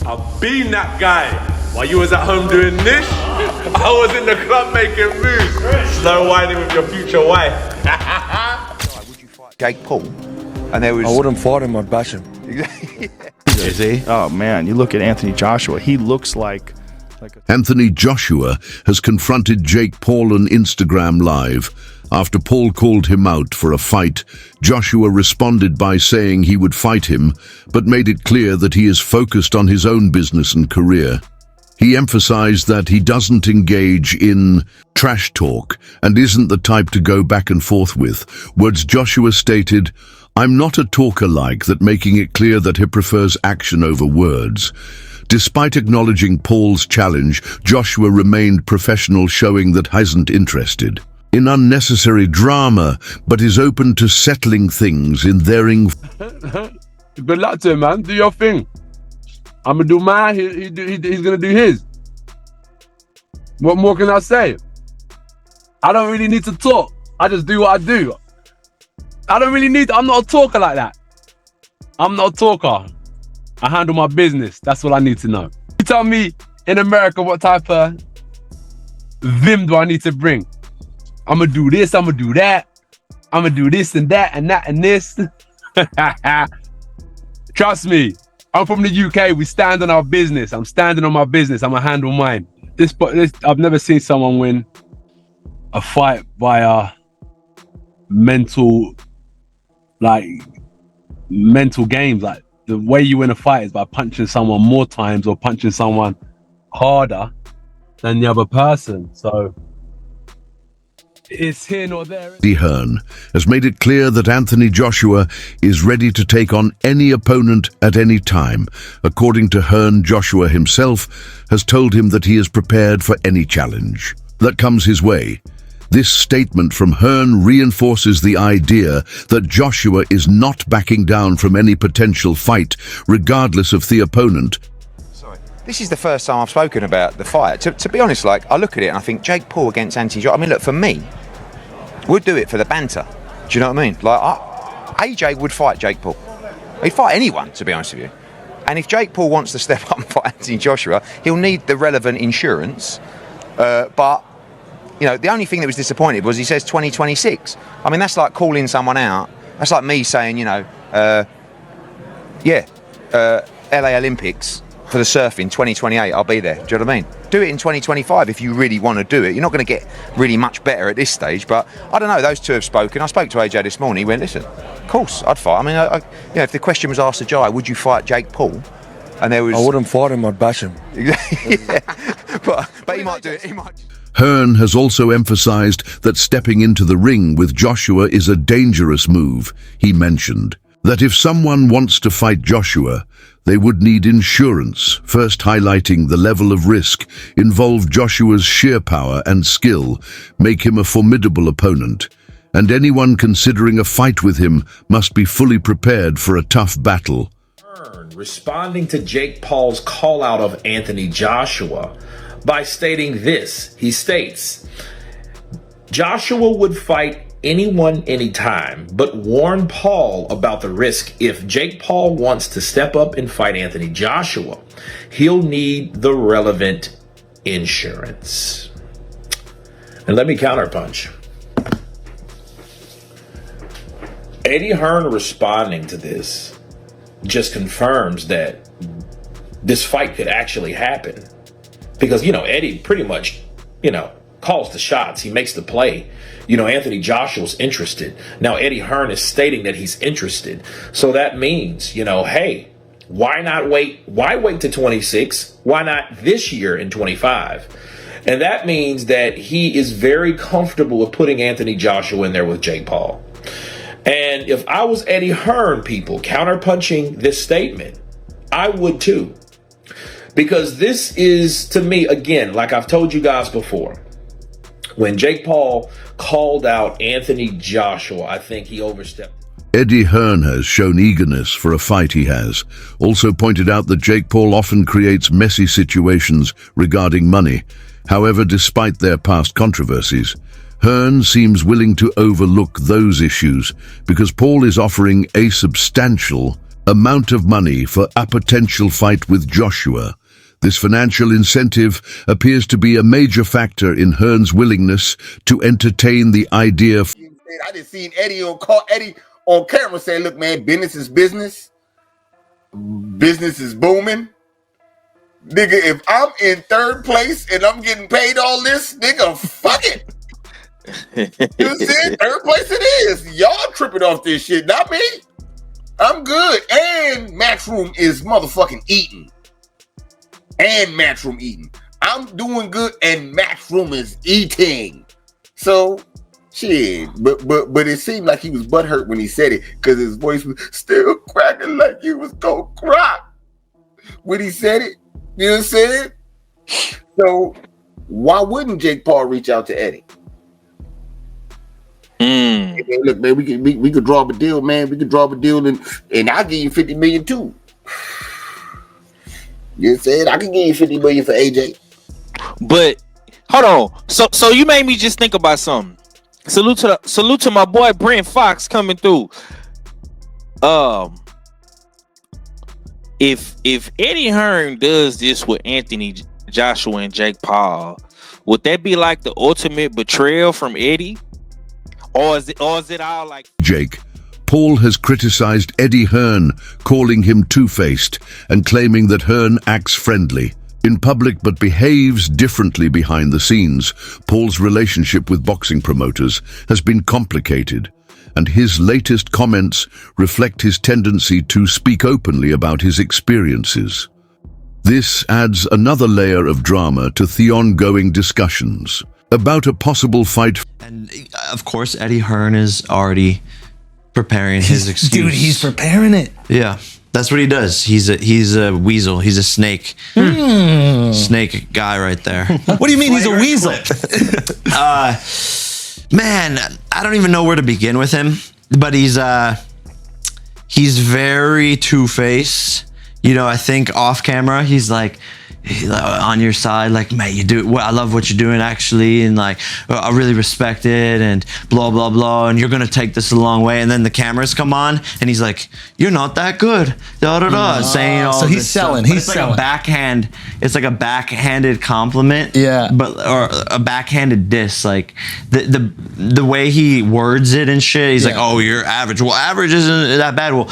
I've been that guy. While you was at home doing this, I was in the club making moves. Slow whining with your future wife. Jake Paul, and there was... I wouldn't fight him, I'd bash him. Is he? Oh man, you look at Anthony Joshua, he looks like Anthony Joshua has confronted Jake Paul on Instagram Live. After Paul called him out for a fight, Joshua responded by saying he would fight him, but made it clear that he is focused on his own business and career. He emphasized that he doesn't engage in trash talk and isn't the type to go back and forth with. Words Joshua stated, "I'm not a talker like that," making it clear that he prefers action over words. Despite acknowledging Paul's challenge, Joshua remained professional, showing that he isn't interested in unnecessary drama, but is open to settling things in their... Good luck to him, man. Do your thing. I'm gonna do mine, he's gonna do his. What more can I say? I don't really need to talk. I just do what I do. I'm not a talker like that. I'm not a talker. I handle my business. That's all I need to know. You tell me in America what type of vim do I need to bring? I'm gonna do this, I'm gonna do that. I'm gonna do this and that and that and this. Trust me, I'm from the UK. We stand on our business. I'm standing on my business. I'm gonna handle mine. I've never seen someone win a fight via mental games. Like, the way you win a fight is by punching someone more times or punching someone harder than the other person. So it's here nor there. Eddie Hearn has made it clear that Anthony Joshua is ready to take on any opponent at any time. According to Hearn, Joshua himself has told him that he is prepared for any challenge that comes his way. This statement from Hearn reinforces the idea that Joshua is not backing down from any potential fight, regardless of the opponent. This is the first time I've spoken about the fight. To be honest, like, I look at it and I think Jake Paul against Anthony Joshua. I mean, look, for me, we'd do it for the banter. Do you know what I mean? Like, AJ would fight Jake Paul. He'd fight anyone, to be honest with you. And if Jake Paul wants to step up and fight Anthony Joshua, he'll need the relevant insurance. But, you know, the only thing that was disappointed was he says 2026. I mean, that's like calling someone out. That's like me saying, you know, LA Olympics for the surfing, 2028, I'll be there. Do you know what I mean? Do it in 2025 if you really want to do it. You're not going to get really much better at this stage, but I don't know, those two have spoken. I spoke to AJ this morning. He went, listen, of course, I'd fight. I mean, you know, if the question was asked to Jai, would you fight Jake Paul? And there was... I wouldn't fight him, I'd bash him. Yeah, but he might do it. He might... Hearn has also emphasized that stepping into the ring with Joshua is a dangerous move. He mentioned that if someone wants to fight Joshua, they would need insurance, first highlighting the level of risk involved. Joshua's sheer power and skill make him a formidable opponent, and anyone considering a fight with him must be fully prepared for a tough battle. Responding to Jake Paul's call out of Anthony Joshua by stating this. He states, Joshua would fight anyone anytime, but warn Paul about the risk. If Jake Paul wants to step up and fight Anthony Joshua, he'll need the relevant insurance. And let me counterpunch. Eddie Hearn responding to this just confirms that this fight could actually happen. Because, you know, Eddie pretty much, you know, calls the shots. He makes the play. You know, Anthony Joshua's interested. Now, Eddie Hearn is stating that he's interested. So that means, you know, hey, why not wait? Why wait to 26? Why not this year in 25? And that means that he is very comfortable with putting Anthony Joshua in there with Jake Paul. And if I was Eddie Hearn, people, counterpunching this statement, I would too. Because this is, to me, again, like I've told you guys before, when Jake Paul called out Anthony Joshua, I think he overstepped. Eddie Hearn has shown eagerness for a fight he has. Also pointed out that Jake Paul often creates messy situations regarding money. However, despite their past controversies, Hearn seems willing to overlook those issues because Paul is offering a substantial amount of money for a potential fight with Joshua. This financial incentive appears to be a major factor in Hearn's willingness to entertain the idea. I just seen Eddie on camera say, look, man, business is business. Business is booming. Nigga, if I'm in third place and I'm getting paid all this, nigga, fuck it. You see, third place it is. Y'all tripping off this shit, not me. I'm good. And Matchroom is motherfucking eating. And Matchroom eating. I'm doing good and Matchroom is eating. So, shit. But it seemed like he was butthurt when he said it because his voice was still cracking like he was gonna cry when he said it. You know what I'm saying? So, why wouldn't Jake Paul reach out to Eddie? Hey, man, look, man, we could draw up a deal, man. We could draw up a deal and I'll give you $50 million too. You said I can give you $50 million for AJ. But hold on. So you made me just think about something. Salute to my boy Brent Fox coming through. If Eddie Hearn does this with Anthony Joshua and Jake Paul, would that be like the ultimate betrayal from Eddie? Or is it all like Jake, Paul has criticized Eddie Hearn, calling him two-faced and claiming that Hearn acts friendly in public but behaves differently behind the scenes. Paul's relationship with boxing promoters has been complicated, and his latest comments reflect his tendency to speak openly about his experiences. This adds another layer of drama to the ongoing discussions about a possible fight. And of course, Eddie Hearn is already preparing his excuse. Dude, he's preparing it. Yeah, that's what he does. He's a weasel. He's a snake. Snake guy right there. What do you mean he's a weasel? Man, I don't even know where to begin with him, but he's very two-faced. You know, I think off camera, he's like on your side, like, man, you do well, I love what you're doing actually, and like I really respect it, and blah blah blah, and you're gonna take this a long way. And then the cameras come on and he's like, you're not that good, da da da, saying all so he's this selling stuff. he's Like selling a backhand, it's like a backhanded compliment, or a backhanded diss. Like the way he words it and shit, he's like, oh, you're average. Well, average isn't that bad. Well,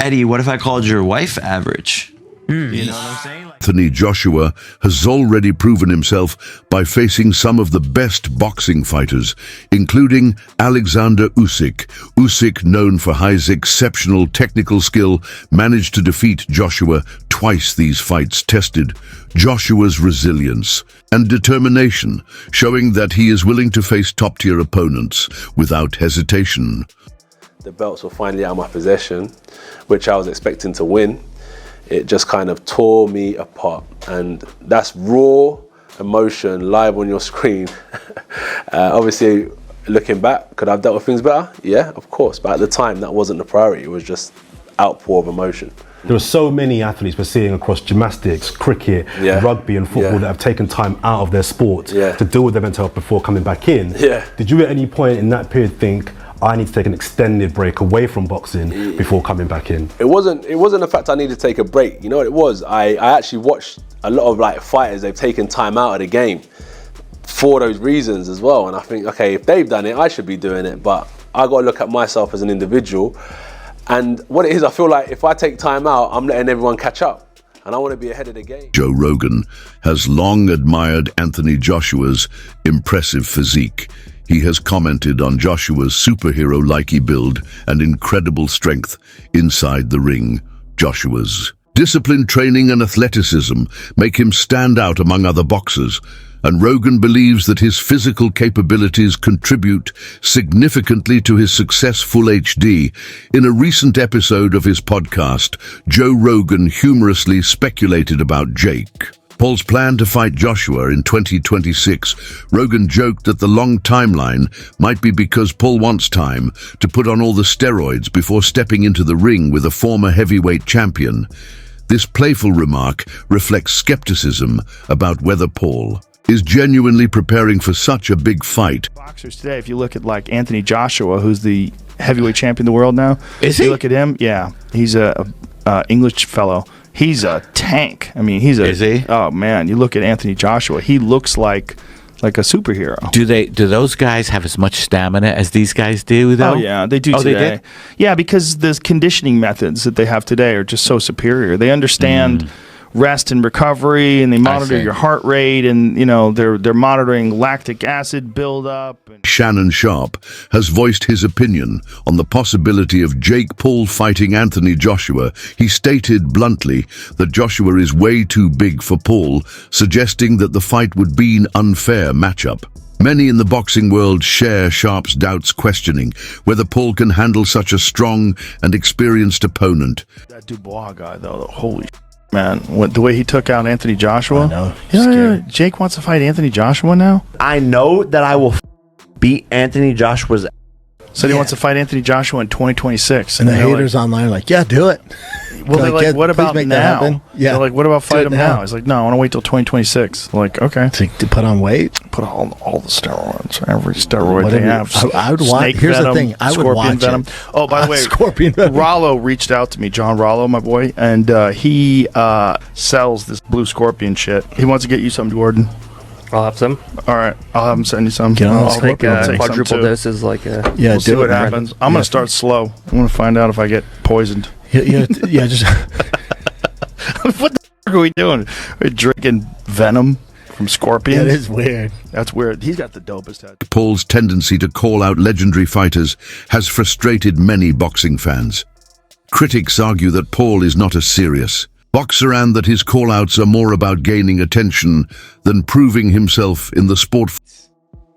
Eddie, what if I called your wife average? You know what I'm saying? Anthony Joshua has already proven himself by facing some of the best boxing fighters, including Alexander Usyk. Usyk, known for his exceptional technical skill, managed to defeat Joshua twice. These fights tested Joshua's resilience and determination, showing that he is willing to face top-tier opponents without hesitation. The belts were finally out of my possession, which I was expecting to win. It just kind of tore me apart, and that's raw emotion live on your screen. Obviously, looking back, could I have dealt with things better? Yeah, of course, but at the time that wasn't the priority. It was just outpour of emotion. There are so many athletes we're seeing across gymnastics, cricket, rugby and football that have taken time out of their sport to deal with their mental health before coming back in. Did you at any point in that period think, I need to take an extended break away from boxing before coming back in? It wasn't the fact I needed to take a break. You know what it was? I actually watched a lot of like fighters, they've taken time out of the game for those reasons as well. And I think, okay, if they've done it, I should be doing it. But I got to look at myself as an individual. And what it is, I feel like if I take time out, I'm letting everyone catch up. And I want to be ahead of the game. Joe Rogan has long admired Anthony Joshua's impressive physique. He has commented on Joshua's superhero-like build and incredible strength inside the ring. Joshua's disciplined training and athleticism make him stand out among other boxers, and Rogan believes that his physical capabilities contribute significantly to his successful HD. In a recent episode of his podcast, Joe Rogan humorously speculated about Jake Paul's plan to fight Joshua in 2026. Rogan joked that the long timeline might be because Paul wants time to put on all the steroids before stepping into the ring with a former heavyweight champion. This playful remark reflects skepticism about whether Paul is genuinely preparing for such a big fight. Boxers today, if you look at like Anthony Joshua, who's the heavyweight champion of the world now. Is he? You look at him. Yeah, he's a English fellow. He's a tank. I mean, he's a. Is he? Oh man, you look at Anthony Joshua. He looks like a superhero. Do those guys have as much stamina as these guys do, though? Oh yeah, they do Oh, today. they did? Yeah, because the conditioning methods that they have today are just so superior. They understand rest and recovery, and they monitor see. your heart rate, and they're monitoring lactic acid buildup. Shannon Sharp has voiced his opinion on the possibility of Jake Paul fighting Anthony Joshua. He stated bluntly that Joshua is way too big for Paul, suggesting that the fight would be an unfair matchup. Many in the boxing world share Sharp's doubts, questioning whether Paul can handle such a strong and experienced opponent. That Dubois guy, though, holy man, the way he took out Anthony Joshua. I know. Yeah, Jake wants to fight Anthony Joshua now. I know that I will beat Anthony Joshua's. Said he wants to fight Anthony Joshua in 2026. And the they're haters online are like, yeah, do it. Well, they're like, what about please make that now? happen. Yeah. They're like, what about fight it him now? He's like, no, I want to wait till 2026. Like, okay. To put on weight? Put all the steroids, every steroid Whatever. they have. I would watch. Snake Here's venom, the thing. I would scorpion watch venom. it. Oh, by the way, Scorpion venom. Rollo reached out to me, John Rollo, my boy, and he sells this blue scorpion shit. He wants to get you some, Gordon. I'll have some. All right, I'll have him send you some. Get on I'll the Take Scorpion. quadruple some too. doses, like Yeah, We'll see do what it. happens. I'm gonna start slow. I'm gonna find out if I get poisoned. Yeah, just What the fuck are we doing? We're drinking venom from scorpions. that is weird. That's weird. He's got the dopest head. Paul's tendency to call out legendary fighters has frustrated many boxing fans. Critics argue that Paul is not a serious boxer and that his call-outs are more about gaining attention than proving himself in the sport.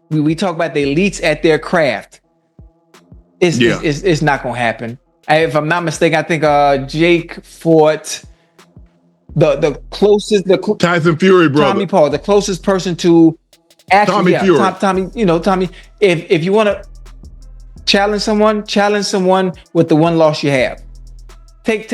We talk about the elites at their craft. It's not going to happen. If I'm not mistaken, I think Jake fought the closest, Tyson Fury, brother. Tommy Paul, the closest person to actually, Tommy Fury. Tommy. If you want to challenge someone with the one loss you have. Take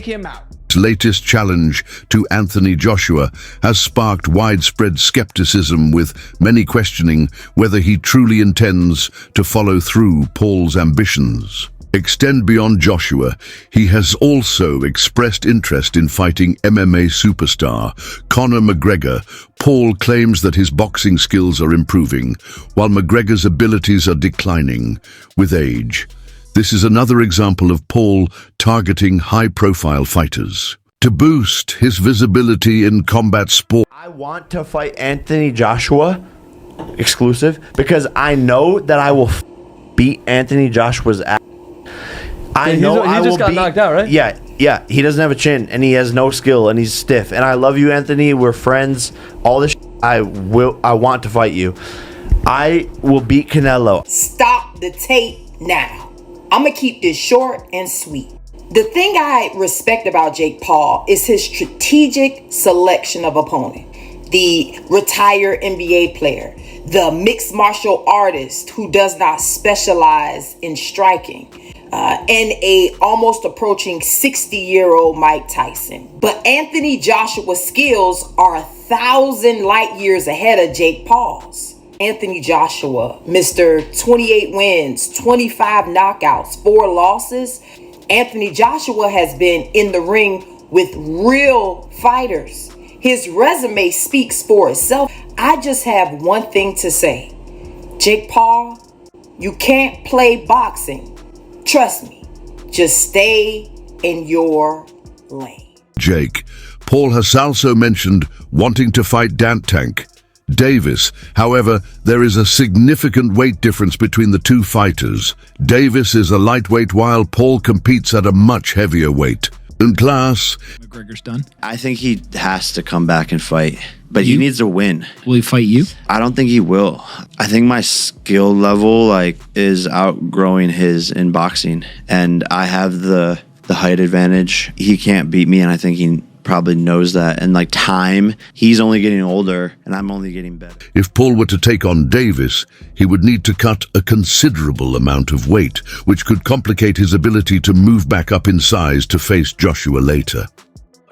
him out. Latest challenge to Anthony Joshua has sparked widespread skepticism, with many questioning whether he truly intends to follow through Paul's ambitions. Extend beyond Joshua, he has also expressed interest in fighting MMA superstar Conor McGregor. Paul claims that his boxing skills are improving, while McGregor's abilities are declining with age. This is another example of Paul targeting high-profile fighters to boost his visibility in combat sport. I want to fight Anthony Joshua exclusive because I know that I will beat Anthony Joshua's ass. I know he I just will got beat. knocked out, right? Yeah. He doesn't have a chin and he has no skill and he's stiff. And I love you, Anthony. We're friends. All this. I want to fight you. I will beat Canelo. Stop the tape now. I'm going to keep this short and sweet. The thing I respect about Jake Paul is his strategic selection of opponent. The retired NBA player, the mixed martial artist who does not specialize in striking, and a almost approaching 60-year-old Mike Tyson. But Anthony Joshua's skills are 1,000 light years ahead of Jake Paul's. Anthony Joshua, Mr. 28 wins, 25 knockouts, 4 losses. Anthony Joshua has been in the ring with real fighters. His resume speaks for itself. I just have one thing to say. Jake Paul, you can't play boxing. Trust me. Just stay in your lane. Jake, Paul has also mentioned wanting to fight Dant Tank Davis. However, there is a significant weight difference between the two fighters. Davis is a lightweight while Paul competes at a much heavier weight. In class, McGregor's done. I think he has to come back and fight, but he needs to win. Will he fight you? I don't think he will. I think my skill level is outgrowing his in boxing, and I have the height advantage. He can't beat me, and I think he probably knows that. And time, he's only getting older and I'm only getting better. if Paul were to take on Davis, he would need to cut a considerable amount of weight, which could complicate his ability to move back up in size to face Joshua later.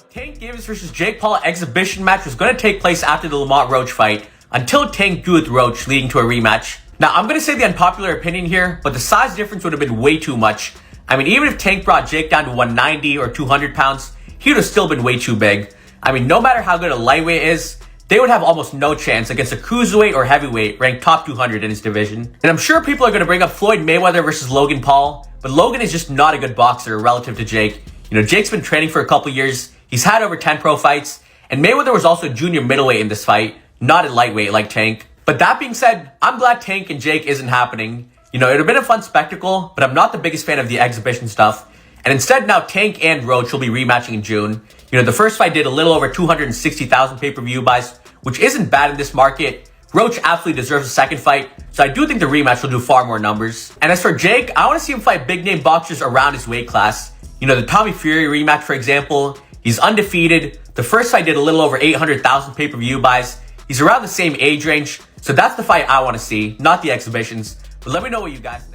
Tank Davis versus Jake Paul exhibition match was going to take place after the Lamont Roach fight until Tank drew with Roach, leading to a rematch. Now, I'm going to say the unpopular opinion here, but the size difference would have been way too much. I mean, even if Tank brought Jake down to 190 or 200 pounds, he would have still been way too big. I mean, no matter how good a lightweight is, they would have almost no chance against a cruiserweight or heavyweight ranked top 200 in his division. And I'm sure people are going to bring up Floyd Mayweather versus Logan Paul, but Logan is just not a good boxer relative to Jake. You know, Jake's been training for a couple years, he's had over 10 pro fights, and Mayweather was also junior middleweight in this fight, not a lightweight like Tank. But that being said, I'm glad Tank and Jake isn't happening. You know, it would have been a fun spectacle, but I'm not the biggest fan of the exhibition stuff. And instead now Tank and Roach will be rematching in June. You know, the first fight did a little over 260,000 pay-per-view buys, which isn't bad in this market. Roach absolutely deserves a second fight, so I do think the rematch will do far more numbers. And as for Jake, I want to see him fight big-name boxers around his weight class. You know, the Tommy Fury rematch, for example, he's undefeated. The first fight did a little over 800,000 pay-per-view buys. He's around the same age range, so that's the fight I want to see, not the exhibitions. But let me know what you guys think.